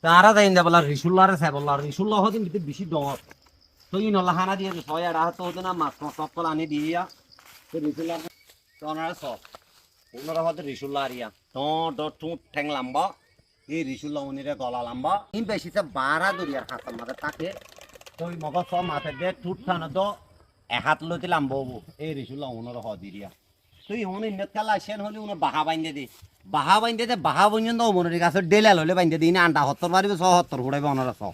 তারা যাই না বলা রিসুল্লারে সে বললা রিসুল্লাহ হদিন বেশি ডর তো ই নলা হানা দিয়ে ছয় আর তো হতো না মাছ সকল আনি দিয়া তো রিসুল্লাহ তো ওনারা সব ওনারা হয়তো রিসুল্লাহ আরিয়া তো ঠুট ঠ্যাং লাম্বা এই রিসুল্লাহ উনিরে গলা লাম্বা ইন বেশিতে বারা দরিয়ার হাতার মাঝে থাকে তো ওই মগজ সব মাথা দিয়ে ঠুট খানো তো এহাত লইতে লাম্বা হবো এই রিসুল্লাহ ওনারা হদিরিয়া তুই উনি নেতকালা সেন হলে উনি বাহা বাইন্দে দে বাহা পর্যন্ত মনের কাছে ডেলাল হলে বাইন্দে দিই না আন্ডা 70 মারিবে 76 ঘুরাইবে ওনারা সব